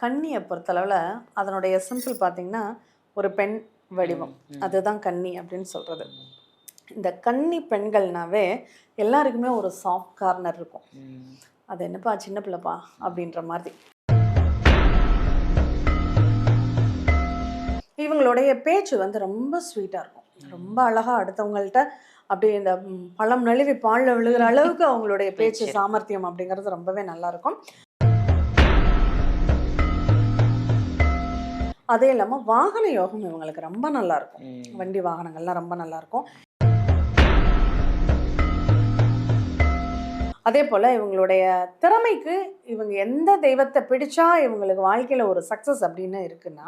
கன்னியை பொறுத்தளவில் அதனுடைய சிம்பிள் பார்த்திங்கன்னா ஒரு பெண் வடிவம், அதுதான் கன்னி அப்படின்னு சொல்கிறது. இந்த கன்னி பெண்கள்னாவே எல்லாருக்குமே ஒரு சாஃப்ட் கார்னர் இருக்கும். அது என்னப்பா சின்ன பிள்ளைப்பா அப்படின்ற மாதிரி. இவங்களுடைய பேச்சு வந்து ரொம்ப ஸ்வீட்டாக இருக்கும், ரொம்ப அழகாக அடுத்தவங்கள்ட்ட அப்படி இந்த பழம் நழுவி பாலில் விழுகிற அளவுக்கு அவங்களுடைய பேச்சு சாமர்த்தியம் அப்படிங்கிறது ரொம்பவே நல்லாயிருக்கும். அதே இல்லாமல் வாகன யோகம் இவங்களுக்கு ரொம்ப நல்லாயிருக்கும். வண்டி வாகனங்கள்லாம் ரொம்ப நல்லாயிருக்கும். அதே போல் இவங்களுடைய திறமைக்கு இவங்க எந்த தெய்வத்தை பிடிச்சா இவங்களுக்கு வாழ்க்கையில் ஒரு சக்ஸஸ் அப்படின்னு இருக்குன்னா,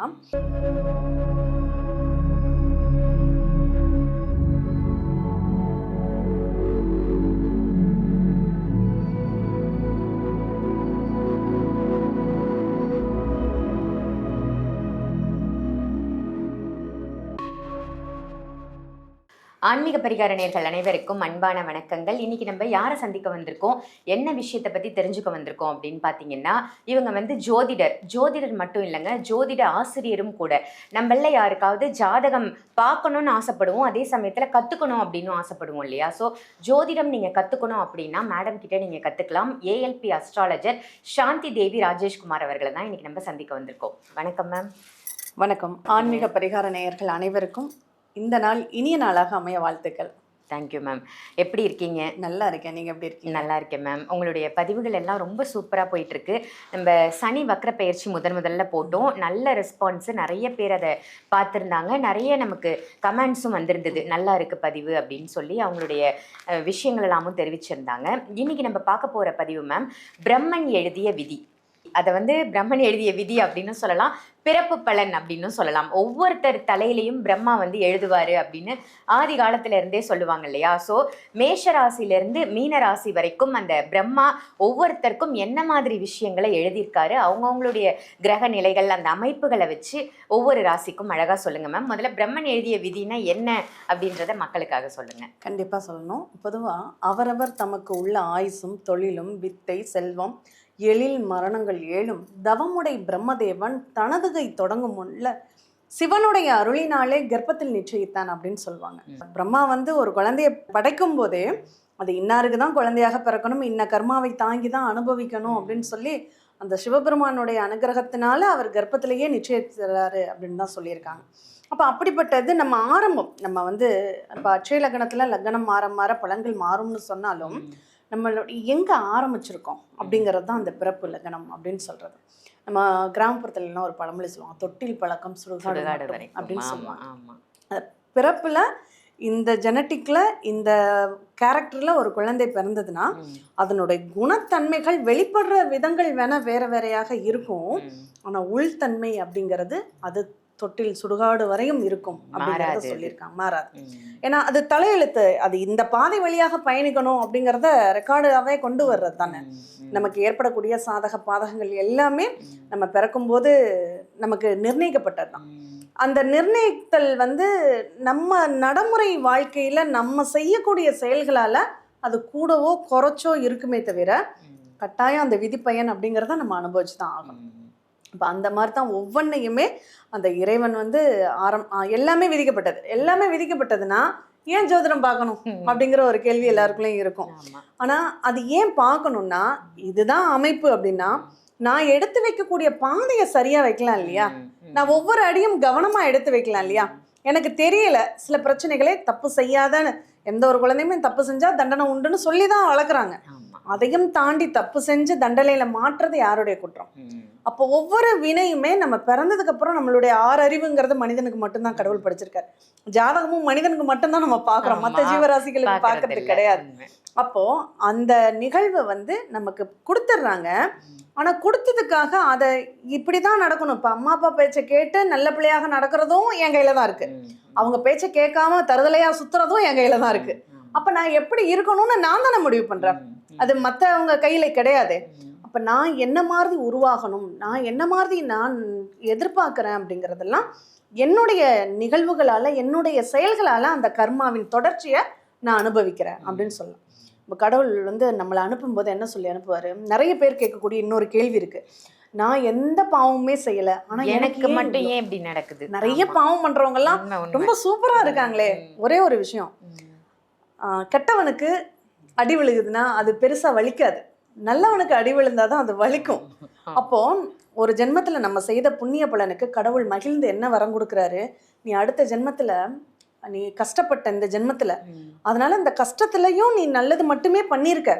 ஆன்மீக பரிகார நேயர்கள் அனைவருக்கும் அன்பான வணக்கங்கள். இன்னைக்கு நம்ம யாரை சந்திக்க வந்திருக்கோம், என்ன விஷயத்தை பற்றி தெரிஞ்சுக்க வந்திருக்கோம் அப்படின்னு பார்த்தீங்கன்னா, இவங்க வந்து ஜோதிடர் மட்டும் இல்லைங்க, ஜோதிட ஆசிரியரும் கூட. நம்மள யாருக்காவது ஜாதகம் பார்க்கணும்னு ஆசைப்படுவோம், அதே சமயத்தில் கற்றுக்கணும் அப்படின்னு ஆசைப்படுவோம் இல்லையா? ஸோ ஜோதிடம் நீங்கள் கற்றுக்கணும் அப்படின்னா மேடம் கிட்டே நீங்கள் கற்றுக்கலாம். ஏஎல்பி அஸ்ட்ராலஜர் சாந்தி தேவி ராஜேஷ்குமார் அவர்களை தான் இன்னைக்கு நம்ம சந்திக்க வந்திருக்கோம். வணக்கம் மேம். வணக்கம். ஆன்மீக பரிகார நேயர்கள் அனைவருக்கும் இந்த நாள் இனிய நாளாக அமைய வாழ்த்துக்கள். Thank you ma'am. எப்படி இருக்கீங்க? நல்லா இருக்கேன். நீங்கள் எப்படி இருக்கீங்க? நல்லா இருக்கேன் மேம். உங்களுடைய பதிவுகள் எல்லாம் ரொம்ப சூப்பராக போயிட்டுருக்கு. நம்ம சனி வக்ர பயிற்சி முதல்ல போட்டோம், நல்ல ரெஸ்பான்ஸு, நிறைய பேர் அதை பார்த்துருந்தாங்க, நிறைய நமக்கு கமெண்ட்ஸும் வந்திருந்தது, நல்லா இருக்குது பதிவு அப்படின்னு சொல்லி அவங்களுடைய விஷயங்கள் எல்லாமும் தெரிவிச்சிருந்தாங்க. இன்றைக்கி நம்ம பார்க்க போகிற பதிவு மேம், பிரம்மன் எழுதிய விதி. அதை வந்து பிரம்மன் எழுதிய விதி அப்படின்னு சொல்லலாம், பிறப்பு பலன் அப்படின்னு சொல்லலாம். ஒவ்வொருத்தர் தலையிலையும் பிரம்மா வந்து எழுதுவார் அப்படின்னு ஆதி காலத்துல இருந்தே சொல்லுவாங்க இல்லையா? ஸோ மேஷ ராசியிலேருந்து மீன ராசி வரைக்கும் அந்த பிரம்மா ஒவ்வொருத்தருக்கும் என்ன மாதிரி விஷயங்களை எழுதியிருக்காரு, அவங்கவுங்களுடைய கிரக நிலைகள் அந்த அமைப்புகளை வச்சு ஒவ்வொரு ராசிக்கும் அழகாக சொல்லுங்கள் மேம். முதல்ல பிரம்மன் எழுதிய விதினா என்ன அப்படின்றத மக்களுக்காக சொல்லுங்கள். கண்டிப்பாக சொல்லணும். பொதுவாக அவரவர் தமக்கு உள்ள ஆயுசும் தொழிலும் வித்தை செல்வம் எழில் மரணங்கள் ஏழும் தவமுடை பிரம்மதேவன் தனது கை தொடங்கும் முன்ல சிவனுடைய அருளினாலே கர்ப்பத்தில் நிச்சயித்தான் அப்படின்னு சொல்லுவாங்க. பிரம்மா வந்து ஒரு குழந்தைய படைக்கும் போதே அது இன்னாருக்கு தான் குழந்தையாக பிறக்கணும், இன்ன கர்மாவை தாங்கி தான் அனுபவிக்கணும் அப்படின்னு சொல்லி அந்த சிவபெருமானுடைய அனுகிரகத்தினால அவர் கர்ப்பத்திலேயே நிச்சயிக்கிறாரு அப்படின்னு தான் சொல்லியிருக்காங்க. அப்போ அப்படிப்பட்டது நம்ம ஆரம்பம். நம்ம வந்து இப்போ அட்சய லக்னத்தில் லக்னம் மாற பலன்கள் மாறும்னு சொன்னாலும் நம்மளோட எங்கே ஆரம்பிச்சிருக்கோம் அப்படிங்கிறது தான் அந்த பிறப்பு லக்னம் அப்படின்னு சொல்கிறது. நம்ம கிராமப்புறத்துலலாம் ஒரு பழமொழி சொல்லுவாங்க, தொட்டில் பழக்கம் சுடுகாடு அப்படின்னு சொல்லுவாங்க. பிறப்பில் இந்த ஜெனட்டிக்கில் இந்த கேரக்டரில் ஒரு குழந்தை பிறந்ததுன்னா அதனுடைய குணத்தன்மைகள் வெளிப்படுற விதங்கள் வேற வேறையாக இருக்கும். ஆனால் உள்தன்மை அப்படிங்கிறது அது தொட்டில் சுடுகாடு வரையும் இருக்கும் அப்படிங்கிறத சொல்லியிருக்காங்க, மாறாது. ஏன்னா அது தலையெழுத்து, அது இந்த பாதை வழியாக பயணிக்கணும் அப்படிங்கிறத ரெக்கார்டாகவே கொண்டு வர்றது தானே. நமக்கு ஏற்படக்கூடிய சாதக பாதகங்கள் எல்லாமே நம்ம பிறக்கும்போது நமக்கு நிர்ணயிக்கப்பட்டது தான். அந்த நிர்ணயித்தல் வந்து நம்ம நடைமுறை வாழ்க்கையில் நம்ம செய்யக்கூடிய செயல்களால் அது கூடவோ குறைச்சோ இருக்குமே தவிர கட்டாயம் அந்த விதிப்பயன் அப்படிங்கிறத நம்ம அனுபவிச்சு தான் ஆகணும். இப்போ அந்த மாதிரி தான் ஒவ்வொன்றையுமே அந்த இறைவன் வந்து எல்லாமே விதிக்கப்பட்டதுன்னா ஏன் ஜோதிடம் பார்க்கணும் அப்படிங்கிற ஒரு கேள்வி எல்லாருக்குள்ளேயும் இருக்கும். ஆனால் அது ஏன் பார்க்கணும்னா, இதுதான் அமைப்பு அப்படின்னா நான் எடுத்து வைக்கக்கூடிய பாதையை சரியாக வைக்கலாம் இல்லையா? நான் ஒவ்வொரு அடியும் கவனமாக எடுத்து வைக்கலாம் இல்லையா? எனக்கு தெரியல சில பிரச்சனைகளே தப்பு செய்யாதன்னு, எந்த ஒரு குழந்தையுமே தப்பு செஞ்சால் தண்டனை உண்டுன்னு சொல்லி தான் வளர்க்குறாங்க. அதையும் தாண்டி தப்பு செஞ்சு தண்டனையில மாற்றுறது யாருடைய குற்றம்? அப்போ ஒவ்வொரு வினையுமே நம்ம பிறந்ததுக்கு அப்புறம் நம்மளுடைய 6 அறிவுங்கிறது மனிதனுக்கு மட்டும்தான் கடவுள் படிச்சிருக்காரு. ஜாதகமும் மனிதனுக்கு மட்டும்தான் நம்ம பார்க்குறோம், மற்ற ஜீவராசிகளுக்கு பார்க்கறது கிடையாது. அப்போ அந்த நிகழ்வை வந்து நமக்கு கொடுத்துட்றாங்க. ஆனால் கொடுத்ததுக்காக அதை இப்படிதான் நடக்கணும், இப்போ அம்மா அப்பா பேச்சை கேட்டு நல்ல பிள்ளையாக நடக்கிறதும் என் கையில தான் இருக்கு, அவங்க பேச்சை கேட்காம தருதலையா சுத்துறதும் என் கையில தான் இருக்கு. அப்ப நான் எப்படி இருக்கணும்னு நான் தானே முடிவு பண்றேன், அது மற்றவங்க கையில கிடையாது. அப்ப நான் என்ன மாதிரி உருவாகணும், நான் என்ன மாதிரி நான் எதிர்பார்க்கிறேன் அப்படிங்கிறதெல்லாம் என்னுடைய நிகழ்வுகளால என்னுடைய செயல்களால அந்த கர்மாவின் தொடர்ச்சியை நான் அனுபவிக்கிறேன் அப்படின்னு சொல்லலாம். இப்போ கடவுள் வந்து நம்மளை அனுப்பும்போது என்ன சொல்லி அனுப்புவார்? நிறைய பேர் கேட்கக்கூடிய இன்னொரு கேள்வி இருக்குது. நான் எந்த பாவமுமே செய்யல, ஆனா எனக்கு ஏன் மட்டும் இவ்ளோ? ஏன் இப்படி நடக்குது? நிறைய ஆமா. பாவம் பண்றவங்க எல்லாம் உண்மை, உண்மை. ரொம்ப சூப்பரா இருக்காங்களே. ஒரே ஒரு விஷயம், கெட்டவனுக்கு அடி விழுகுதுன்னா அது பெருசா வலிக்காது, நல்லவனுக்கு அடி விழுந்தாதான் அது வலிக்கும். அப்போ ஒரு ஜென்மத்துல நம்ம செய்த புண்ணிய பலனுக்கு கடவுள் மகிழ்ந்து என்ன வரம் கொடுக்குறாரு, நீ அடுத்த ஜென்மத்துல நீ கஷ்டப்பட்ட இந்த ஜென்மத்துல, அதனால இந்த கஷ்டத்துலயும் நீ நல்லது மட்டுமே பண்ணியிருக்க,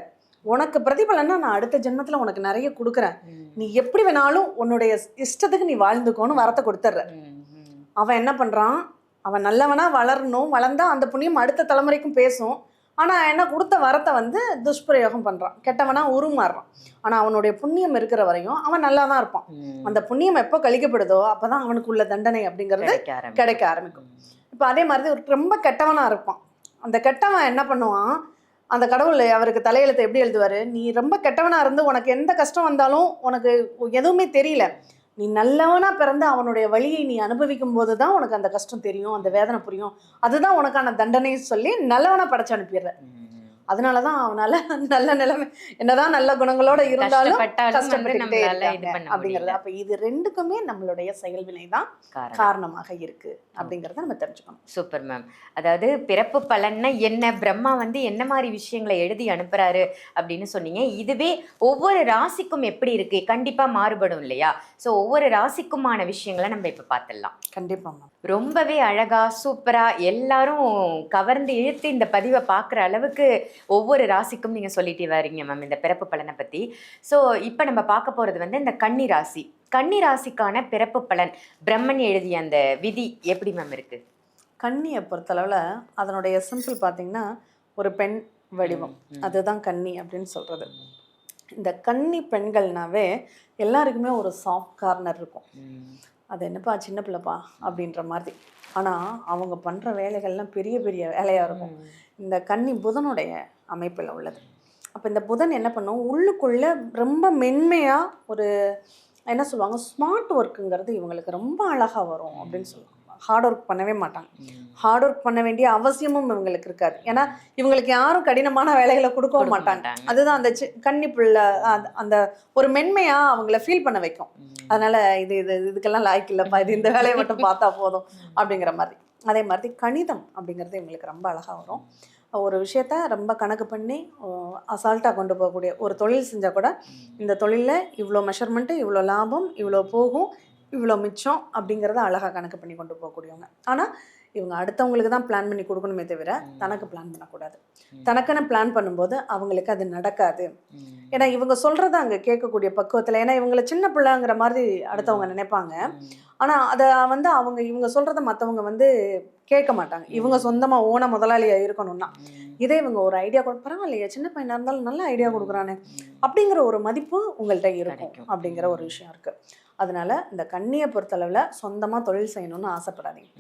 உனக்கு பிரதிபலனா நான் அடுத்த ஜென்மத்துல உனக்கு நிறைய கொடுக்குறேன், நீ எப்படி வேணாலும் உன்னுடைய இஷ்டத்துக்கு நீ வாழ்ந்துக்கோன்னு வரத்தை கொடுத்துட்ற. அவன் என்ன பண்றான், அவன் நல்லவனா வளரணும், வளர்ந்தா அந்த புண்ணியம் அடுத்த தலைமுறைக்கும் பேசும். ஆனா என்ன கொடுத்த வரத்தை வந்து துஷ்பிரயோகம் பண்றான், கெட்டவனா உருமாறுறான். ஆனா அவனுடைய புண்ணியம் இருக்கிற வரையும் அவன் நல்லா தான் இருப்பான். அந்த புண்ணியம் எப்போ கழிக்கப்படுதோ அப்பதான் அவனுக்கு உள்ள தண்டனை அப்படிங்கிறது கிடைக்க ஆரம்பிக்கும். இப்போ அதே மாதிரி ஒரு ரொம்ப கெட்டவனா இருப்பான், அந்த கெட்டவன் என்ன பண்ணுவான், அந்த கடவுள் அவருக்கு தலையெழுத்தை எப்படி எழுதுவாரு, நீ ரொம்ப கெட்டவனா இருந்து உனக்கு எந்த கஷ்டம் வந்தாலும் உனக்கு எதுவுமே தெரியல, நீ நல்லவனா பிறந்து அவனுடைய வழியை நீ அனுபவிக்கும் போது தான் உனக்கு அந்த கஷ்டம் தெரியும், அந்த வேதனை புரியும், அதுதான் உனக்கான தண்டனைன்னு சொல்லி நல்லவனா படைச்சு அனுப்பிடுற. அதனாலதான் அவனால நல்ல நிலைமை, என்னதான் நல்ல குணங்களோட இருந்தாலும் கஷ்டப்பட்டுக்கிட்டே இருக்காங்க அப்படிங்கிறது. அப்ப இது ரெண்டுக்குமே நம்மளுடைய செயல்வினை தான் காரணமாக இருக்கு அப்படிங்கறத நம்ம தெரிஞ்சுக்கணும். Super ma'am. அதாவது பிறப்பு பலன்னா என்ன, பிரம்மா வந்து என்ன மாதிரி விஷயங்களை எழுதி அனுப்புறாரு அப்படின்னு சொன்னீங்க. இதுவே ஒவ்வொரு ராசிக்கும் எப்படி இருக்கு, கண்டிப்பா மாறுபடும் இல்லையா? ஸோ ஒவ்வொரு ராசிக்குமான விஷயங்களை நம்ம இப்ப பார்த்துடலாம். கண்டிப்பா மேம். ரொம்பவே அழகா சூப்பரா எல்லாரும் கவர்ந்து இழுத்து இந்த பதிவை பார்க்குற அளவுக்கு ஒவ்வொரு ராசிக்கும் நீங்க சொல்லிட்டே வரீங்க மேம் இந்த பிறப்பு பலனை பத்தி. ஸோ இப்போ நம்ம பார்க்க போறது வந்து இந்த கன்னி ராசி. கன்னி ராசிக்கான பிறப்பு பலன் பிரம்மன் எழுதிய அந்த விதி எப்படி மேம் இருக்கு? கன்னியை பொறுத்தளவுல அதனுடைய சிம்பிள் பார்த்தீங்கன்னா ஒரு பெண் வடிவம், அதுதான் கன்னி அப்படின்னு சொல்றது. இந்த கன்னி பெண்கள்னாவே எல்லாருக்குமே ஒரு சாஃப்ட் கார்னர் இருக்கும், அது என்னப்பா சின்ன பிள்ளைப்பா அப்படின்ற மாதிரி. ஆனால் அவங்க பண்ணுற வேலைகள்லாம் பெரிய பெரிய வேலையாக இருக்கும். இந்த கன்னி புதனுடைய அமைப்பில் உள்ளது. அப்போ இந்த புதன் என்ன பண்ணும், உள்ளுக்குள்ளே ரொம்ப மென்மையாக ஒரு என்ன சொல்லுவாங்க, ஸ்மார்ட் ஒர்க்குங்கிறது இவங்களுக்கு ரொம்ப அழகாக வரும் அப்படின்னு சொல்லுவாங்க. ஹார்ட் ஒர்க் பண்ணவே மாட்டாங்க, ஹார்ட் ஒர்க் பண்ண வேண்டிய அவசியமும் இவங்களுக்கு இருக்காது. ஏன்னா இவங்களுக்கு யாரும் கடினமான வேலைகளை கொடுக்கவும் மாட்டாங்க. அதுதான் அந்த கன்னிப்புள்ள அந்த ஒரு மென்மையாக அவங்கள ஃபீல் பண்ண வைக்கும். அதனால இதுக்கெல்லாம் லாய்க்கு இல்லைப்பா, இது இந்த வேலையை மட்டும் பார்த்தா போதும் அப்படிங்கிற மாதிரி. அதே மாதிரி கணிதம் அப்படிங்கிறது இவங்களுக்கு ரொம்ப அழகாக வரும். ஒரு விஷயத்த ரொம்ப கணக்கு பண்ணி அசால்ட்டாக கொண்டு போகக்கூடிய ஒரு தொழில் செஞ்சால் கூட இந்த தொழிலில் இவ்வளோ மெஷர்மெண்ட்டு, இவ்வளோ லாபம், இவ்வளோ போகும், இவ்வளோ மிச்சம் அப்படிங்கிறத அழகாக கணக்கு பண்ணி கொண்டு போகக்கூடியவங்க. ஆனால் இவங்க அடுத்தவங்களுக்கு தான் பிளான் பண்ணி கொடுக்கணுமே தவிர தனக்கு பிளான் பண்ணக்கூடாது. தனக்குன்னு பிளான் பண்ணும்போது அவங்களுக்கு அது நடக்காது. ஏன்னா இவங்க சொல்கிறத அங்கே கேட்கக்கூடிய பக்குவத்தில், ஏன்னா இவங்களை சின்ன பிள்ளைங்கிற மாதிரி அடுத்தவங்க நினைப்பாங்க. ஆனால் அதை வந்து இவங்க சொல்கிறத மற்றவங்க வந்து கேட்க மாட்டாங்க. இவங்க சொந்தமாக ஓன முதலாளியாக இருக்கணும்னா, இதே இவங்க ஒரு ஐடியா பரவாயில்லையே, சின்ன பையனாக இருந்தாலும் நல்ல ஐடியா கொடுக்குறானே அப்படிங்கிற ஒரு மதிப்பு உங்கள்கிட்ட இருக்கும் அப்படிங்கிற ஒரு விஷயம் இருக்குது. அதனால இந்த கன்னியை பொறுத்தளவில் சொந்தமாக தொழில் செய்யணும்னு ஆசைப்படாதீங்க.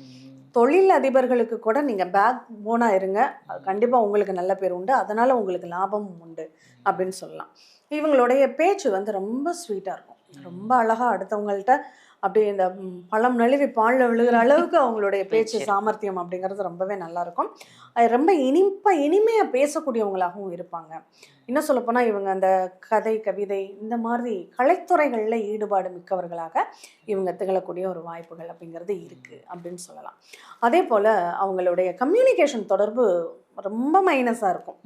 தொழில் அதிபர்களுக்கு கூட நீங்கள் பேக் போனாக இருங்க, அது கண்டிப்பாக உங்களுக்கு நல்ல பேர் உண்டு, அதனால் உங்களுக்கு லாபமும் உண்டு அப்படின்னு சொல்லலாம். இவங்களுடைய பேச்சு வந்து ரொம்ப ஸ்வீட்டாக இருக்கும், ரொம்ப அழகாக அடுத்தவங்கள்ட்ட அப்படி இந்த பழம் நழுவி பாலில் விழுகிற அளவுக்கு அவங்களுடைய பேச்சு சாமர்த்தியம் அப்படிங்கிறது ரொம்பவே நல்லாயிருக்கும். அது ரொம்ப இனிமையாக பேசக்கூடியவங்களாகவும் இருப்பாங்க. இன்னும் சொல்லப்போனால் இவங்க அந்த கதை, கவிதை இந்த மாதிரி கலைத்துறைகளில் ஈடுபாடு மிக்கவர்களாக இவங்க திகழக்கூடிய ஒரு வாய்ப்புகள் அப்படிங்கிறது இருக்குது அப்படின்னு சொல்லலாம். அதே போல் அவங்களுடைய கம்யூனிகேஷன் தொடர்பு ரொம்ப மைனஸாக இருக்கும்.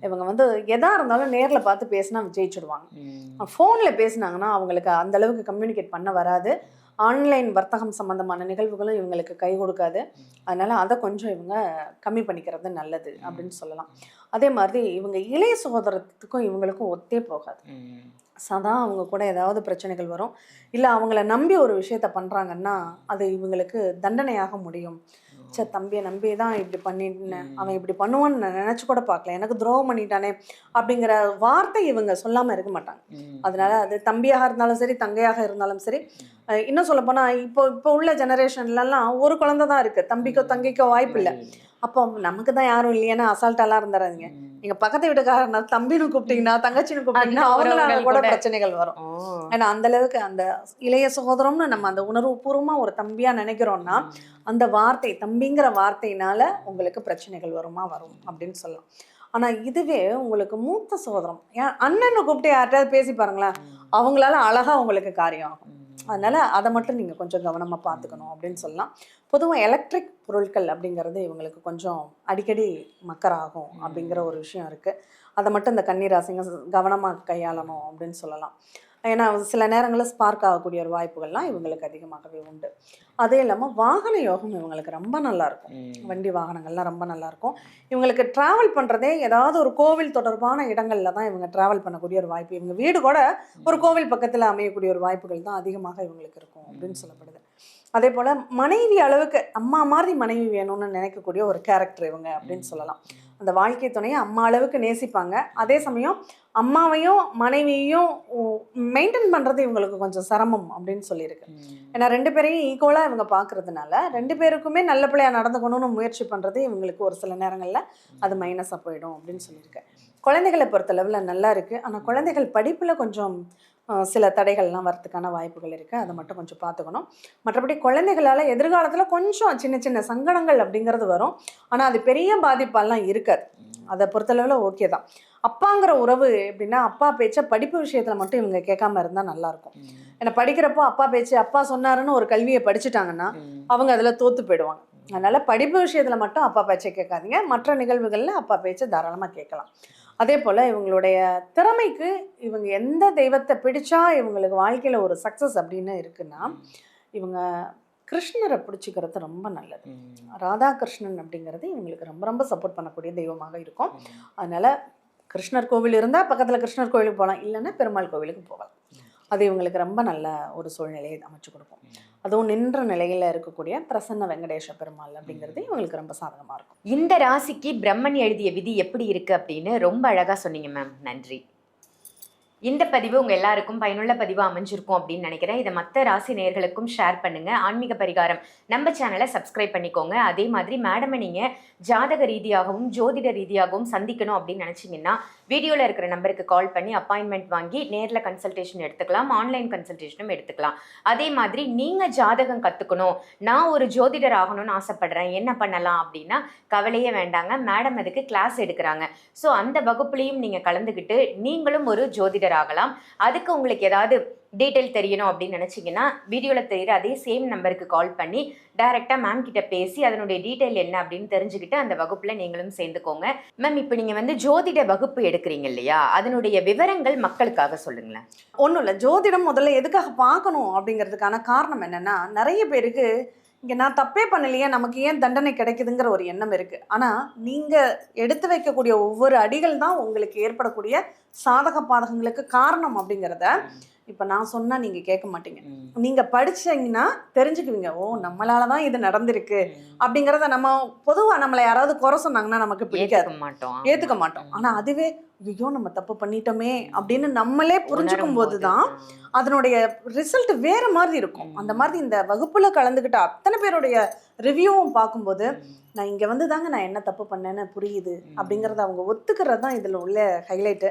இவங்க வந்து எதாக இருந்தாலும் நேரில் பார்த்து பேசினா ஜெயிச்சுடுவாங்க. ஃபோனில் பேசினாங்கன்னா அவங்களுக்கு அந்தளவுக்கு கம்யூனிகேட் பண்ண வராது. ஆன்லைன் வர்த்தகம் சம்மந்தமான நிகழ்வுகளும் இவங்களுக்கு கை கொடுக்காது. அதனால் அதை கொஞ்சம் இவங்க கம்மி பண்ணிக்கிறது நல்லது அப்படின்னு சொல்லலாம். அதே மாதிரி இவங்க இளைய சகோதரத்துக்கும் இவங்களுக்கும் ஒத்தே போகாது. சதா அவங்க கூட ஏதாவது பிரச்சனைகள் வரும். இல்லை அவங்கள நம்பி ஒரு விஷயத்த பண்ணுறாங்கன்னா அது இவங்களுக்கு தண்டனையாக முடியும். சரி, தம்பியை நம்பி தான் இப்படி பண்ணிட்டேன், அவன் இப்படி பண்ணுவான்னு நான் நினச்சி கூட பார்க்கல, எனக்கு துரோகம் பண்ணிட்டானே அப்படிங்கிற வார்த்தை இவங்க சொல்லாமல் இருக்க மாட்டாங்க. அதனால அது தம்பியாக இருந்தாலும் சரி, தங்கையாக இருந்தாலும் சரி. இன்னும் சொல்லப்போனால் இப்போ உள்ள ஜெனரேஷன்லலாம் ஒரு குழந்தை தான் இருக்குது, தம்பிக்கோ தங்கைக்கோ வாய்ப்பு இல்லை. அப்போ நமக்கு தான் யாரும் இல்லையானா அசால்ட்டாலாம் இருந்துறாதீங்க. நீங்கள் பக்கத்து வீட்டுக்காரனா தம்பின்னு கூப்பிட்டீங்கன்னா, தங்கச்சின்னு கூப்பிட்டீங்கன்னா அவங்களால கூட பிரச்சனைகள் வரும். ஏன்னா அந்தளவுக்கு அந்த இளைய சகோதரம்னு நம்ம அந்த உணர்வு பூர்வமாக ஒரு தம்பியாக நினைக்கிறோம்னா அந்த வார்த்தை, தம்பிங்கிற வார்த்தையினால உங்களுக்கு பிரச்சனைகள் வரும் அப்படின்னு சொல்லலாம். ஆனால் இதுவே உங்களுக்கு மூத்த சகோதரம் ஏன் அண்ணனை கூப்பிட்டு யார்கிட்டயாவது பேசி பாருங்களேன், அவங்களால அழகாக உங்களுக்கு காரியம் ஆகும். அதனால் அதை மட்டும் நீங்கள் கொஞ்சம் கவனமாக பார்த்துக்கணும் அப்படின்னு சொல்லலாம். பொதுவாக எலக்ட்ரிக் பொருட்கள் அப்படிங்கிறது இவங்களுக்கு கொஞ்சம் அடிக்கடி மக்கராகும் அப்படிங்கிற ஒரு விஷயம் இருக்குது. அதை மட்டும் இந்த கன்னிராசிங்க கவனமாக கையாளணும் அப்படின்னு சொல்லலாம். ஏன்னா சில நேரங்களில் ஸ்பார்க் ஆகக்கூடிய ஒரு வாய்ப்புகள்லாம் இவங்களுக்கு அதிகமாகவே உண்டு. அதே இல்லாமல் வாகன யோகம் இவங்களுக்கு ரொம்ப நல்லாயிருக்கும். வண்டி வாகனங்கள்லாம் ரொம்ப நல்லாயிருக்கும். இவங்களுக்கு ட்ராவல் பண்ணுறதே ஏதாவது ஒரு கோவில் தொடர்பான இடங்களில் தான் இவங்க ட்ராவல் பண்ணக்கூடிய ஒரு வாய்ப்பு. இவங்க வீடு கூட ஒரு கோவில் பக்கத்தில் அமையக்கூடிய ஒரு வாய்ப்புகள் தான் அதிகமாக இவங்களுக்கு இருக்கும் அப்படின்னு சொல்லப்படுது. அதே போல் மனைவி அளவுக்கு அம்மா மாதிரி மனைவி வேணும்னு நினைக்கக்கூடிய ஒரு கேரக்டர் இவங்க அப்படின்னு சொல்லலாம். அந்த வாழ்க்கை துணையை அம்மா அளவுக்கு நேசிப்பாங்க. அதே சமயம் அம்மாவையும் மனைவியையும் மெயின்டைன் பண்ணுறது இவங்களுக்கு கொஞ்சம் சிரமம் அப்படின்னு சொல்லியிருக்கு. ஏன்னா 2 பேரையும் ஈக்குவலாக இவங்க பார்க்கறதுனால 2 பேருக்குமே நல்ல பிள்ளையாக நடந்துக்கணும்னு முயற்சி பண்ணுறது இவங்களுக்கு ஒரு சில நேரங்களில் அது மைனஸாக போயிடும் அப்படின்னு சொல்லியிருக்கு. குழந்தைகளை பொறுத்தளவில் நல்லா இருக்குது. ஆனால் குழந்தைகள் படிப்பில் கொஞ்சம் சில தடைகள்லாம் வரதுக்கான வாய்ப்புகள் இருக்குது. அதை மட்டும் கொஞ்சம் பார்த்துக்கணும். மற்றபடி குழந்தைகளால் எதிர்காலத்தில் கொஞ்சம் சின்ன சின்ன சங்கடங்கள் அப்படிங்கிறது வரும். ஆனால் அது பெரிய பாதிப்பாலாம் இருக்காது. அதை பொறுத்தளவில் ஓகே தான். அப்பாங்கிற உறவு எப்படின்னா, அப்பா பேச்சை படிப்பு விஷயத்தில் மட்டும் இவங்க கேட்காம இருந்தால் நல்லாயிருக்கும். ஏன்னா படிக்கிறப்போ அப்பா பேச்சு அப்பா சொன்னாருன்னு ஒரு கல்வியை படிச்சுட்டாங்கன்னா அவங்க அதில் தோற்று போயிடுவாங்க. அதனால் படிப்பு விஷயத்தில் மட்டும் அப்பா பேச்சை கேட்காதீங்க. மற்ற நிகழ்வுகளில் அப்பா பேச்சை தாராளமாக கேட்கலாம். அதே போல் இவங்களுடைய திறமைக்கு இவங்க எந்த தெய்வத்தை பிடிச்சா இவங்களுக்கு வாழ்க்கையில் ஒரு சக்ஸஸ் அப்படின்னு இருக்குன்னா, இவங்க கிருஷ்ணரை பிடிச்சிக்கிறது ரொம்ப நல்லது. ராதாகிருஷ்ணன் அப்படிங்கிறது இவங்களுக்கு ரொம்ப ரொம்ப சப்போர்ட் பண்ணக்கூடிய தெய்வமாக இருக்கும். அதனால் கிருஷ்ணர் கோவில் இருந்தால் பக்கத்தில் கிருஷ்ணர் கோவிலுக்கு போகலாம், இல்லைன்னா பெருமாள் கோவிலுக்கு போகலாம். அது இவங்களுக்கு ரொம்ப நல்ல ஒரு சூழ்நிலையை அமைச்சு கொடுக்கும். அதுவும் நின்ற நிலையில் இருக்கக்கூடிய பிரசன்ன வெங்கடேஷ பெருமாள் அப்படிங்கிறது இவங்களுக்கு ரொம்ப சாதகமாக இருக்கும். இந்த ராசிக்கு பிரம்மன் எழுதிய விதி எப்படி இருக்கு அப்படின்னு ரொம்ப அழகா சொன்னீங்க மேம். நன்றி. இந்த பதிவு உங்க எல்லாருக்கும் பயனுள்ள பதிவா அமைஞ்சிருக்கும் அப்படின்னு நினைக்கிறேன். இதை மற்ற ராசி நேயர்களுக்கும் ஷேர் பண்ணுங்க. ஆன்மீக பரிகாரம் நம்ம சேனலை சப்ஸ்கிரைப் பண்ணிக்கோங்க. அதே மாதிரி மேடமை நீங்க ஜாதக ரீதியாகவும் ஜோதிட ரீதியாகவும் சந்திக்கணும் அப்படின்னு நினைச்சீங்கன்னா வீடியோல இருக்கிற நம்பருக்கு கால் பண்ணி அப்பாயின்மெண்ட் வாங்கி நேர்ல கன்சல்டேஷன் எடுத்துக்கலாம், ஆன்லைன் கன்சல்டேஷனும் எடுத்துக்கலாம். அதே மாதிரி நீங்க ஜாதகம் கத்துக்கணும், நான் ஒரு ஜோதிடர் ஆகணும்னு ஆசைப்படுறேன், என்ன பண்ணலாம் அப்படின்னா கவலையே வேண்டாங்க. மேடம் அதுக்கு கிளாஸ் எடுக்கிறாங்க. ஸோ அந்த வகுப்புலையும் நீங்க கலந்துக்கிட்டு நீங்களும் ஒரு ஜோதிடர் ஆகலாம். அதுக்கு உங்களுக்கு ஏதாவது டீட்டெயில் தெரியணும் அப்படின்னு நினச்சிங்கன்னா வீடியோவில் தெரியுற அதே சேம் நம்பருக்கு கால் பண்ணி டைரெக்டாக மேம் கிட்ட பேசி அதனுடைய டீட்டெயில் என்ன அப்படின்னு தெரிஞ்சுக்கிட்டு அந்த வகுப்பில் நீங்களும் சேர்ந்துக்கோங்க. மேம், இப்போ நீங்கள் ஜோதிட வகுப்பு எடுக்கிறீங்க இல்லையா, அதனுடைய விவரங்கள் மக்களுக்காக சொல்லுங்களேன். ஒன்றும் இல்லை, ஜோதிடம் முதல்ல எதுக்காக பார்க்கணும் அப்படிங்கிறதுக்கான காரணம் என்னென்னா, நிறைய பேருக்கு இங்கே நான் தப்பே பண்ணலையே, நமக்கு ஏன் தண்டனை கிடைக்குதுங்கிற ஒரு எண்ணம் இருக்குது. ஆனால் நீங்கள் எடுத்து வைக்கக்கூடிய ஒவ்வொரு அடிகள் தான் உங்களுக்கு ஏற்படக்கூடிய சாதக பாதகங்களுக்கு காரணம் அப்படிங்கிறத இப்போ நான் சொன்னால் நீங்கள் கேட்க மாட்டீங்க. நீங்கள் படிச்சீங்கன்னா தெரிஞ்சுக்குவீங்க, ஓ நம்மளால தான் இது நடந்திருக்கு அப்படிங்கிறத. நம்ம பொதுவாக நம்மளை யாராவது குறை சொன்னாங்கன்னா நமக்கு ஏற்றுக்க மாட்டோம். ஆனால் அதுவே ஐயோ நம்ம தப்பு பண்ணிட்டோமே அப்படின்னு நம்மளே புரிஞ்சுக்கும் போது தான் அதனுடைய ரிசல்ட் வேற மாதிரி இருக்கும். அந்த மாதிரி இந்த வகுப்புல கலந்துக்கிட்ட அத்தனை பேருடைய ரிவ்யூவும் பார்க்கும்போது நான் இங்கே வந்து தாங்க நான் என்ன தப்பு பண்ணேன்னு புரியுது அப்படிங்கிறத அவங்க ஒத்துக்கிறது தான் இதில் உள்ள ஹைலைட்டு.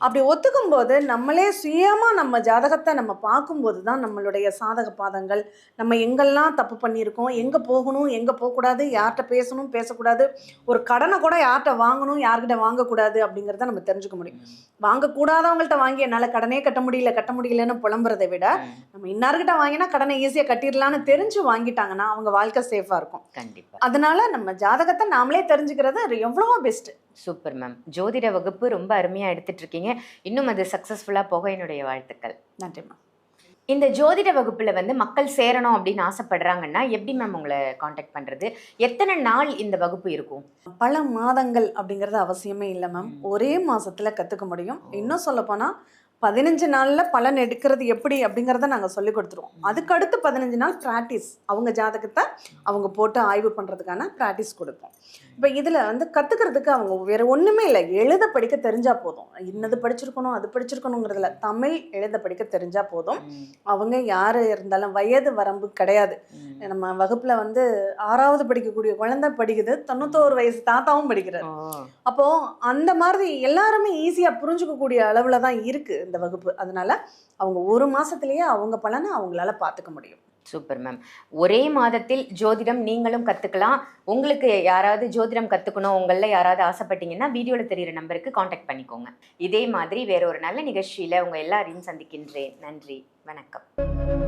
அப்படி ஒத்துக்கும் போது நம்மளே சுயமாக நம்ம ஜாதகத்தை நம்ம பார்க்கும்போது தான் நம்மளுடைய சாதக பாதங்கள், நம்ம எங்கெல்லாம் தப்பு பண்ணியிருக்கோம், எங்கே போகணும் எங்கே போகக்கூடாது, யார்கிட்ட பேசணும் பேசக்கூடாது, ஒரு கடனை கூட யார்கிட்ட வாங்கணும் யார்கிட்ட வாங்கக்கூடாது அப்படிங்கிறத நம்ம தெரிஞ்சுக்க முடியும். வாங்கக்கூடாதவங்கள்ட்ட வாங்கி என்னால் கடனே கட்ட முடியலன்னு புலம்புறதை விட நம்ம இன்னார்கிட்ட வாங்கினா கடனை ஈஸியாக கட்டிடலான்னு தெரிஞ்சு வாங்கிட்டாங்கன்னா அவங்க வாழ்க்கை சேஃபாக இருக்கும். கண்டிப்பாக. அதனால நம்ம ஜாதகத்தை நாமளே தெரிஞ்சுக்கிறது எவ்வளவோ பெஸ்ட். Super ma'am. ஜோதிட வகுப்பு ரொம்ப அருமையாக எடுத்துட்டு இருக்கீங்க. இன்னும் அது சக்ஸஸ்ஃபுல்லாக போக என்னுடைய வாழ்த்துக்கள். நன்றி மேம். இந்த ஜோதிட வகுப்புல மக்கள் சேரணும் அப்படின்னு ஆசைப்படுறாங்கன்னா எப்படி மேம் உங்களை காண்டாக்ட் பண்றது? எத்தனை நாள் இந்த வகுப்பு இருக்கும்? பல மாதங்கள் அப்படிங்கிறது அவசியமே இல்லை மேம். ஒரே மாசத்துல கத்துக்க முடியும். இன்னும் சொல்ல போனா 15 நாள்ல பலன் எடுக்கிறது எப்படி அப்படிங்கிறத நாங்கள் சொல்லி கொடுத்துருவோம். அதுக்கு அடுத்து 15 நாள் ப்ராக்டிஸ், அவங்க ஜாதகத்தை அவங்க போட்டு ஆய்வு பண்ணுறதுக்கான ப்ராக்டிஸ் கொடுப்போம். இப்போ இதில் கற்றுக்கிறதுக்கு அவங்க வேறு ஒன்றுமே இல்லை, எழுத படிக்க தெரிஞ்சால் போதும். இன்னது படிச்சிருக்கணும் அது படிச்சிருக்கணுங்கிறதுல தமிழ் எழுத படிக்க தெரிஞ்சால் போதும். அவங்க யார் இருந்தாலும் வயது வரம்பு கிடையாது. நம்ம வகுப்பில் 6வது படிக்கக்கூடிய குழந்தை படிக்குது, 91 வயசு தாத்தாவும் படிக்கிறார். அப்போது அந்த மாதிரி எல்லாருமே ஈஸியாக புரிஞ்சுக்கக்கூடிய அளவில் தான் இருக்குது இந்த வகுப்பு. அதனால அவங்க ஒரு மாசத்திலேயே அவங்க பலனை அவங்களால பார்த்துக்க முடியும். Super ma'am. ஒரே மாதத்தில் ஜோதிடம் நீங்களும் கத்துக்கலாம். உங்களுக்கு யாராவது ஜோதிடம் கத்துக்கணும், உங்கள யாராவது ஆசைப்பட்டீங்கன்னா வீடியோல தெரியிற நம்பருக்கு காண்டாக்ட் பண்ணிக்கோங்க. இதே மாதிரி வேற ஒரு நல்ல நிகழ்ச்சியில உங்க எல்லாரையும் சந்திக்கின்றேன். நன்றி, வணக்கம்.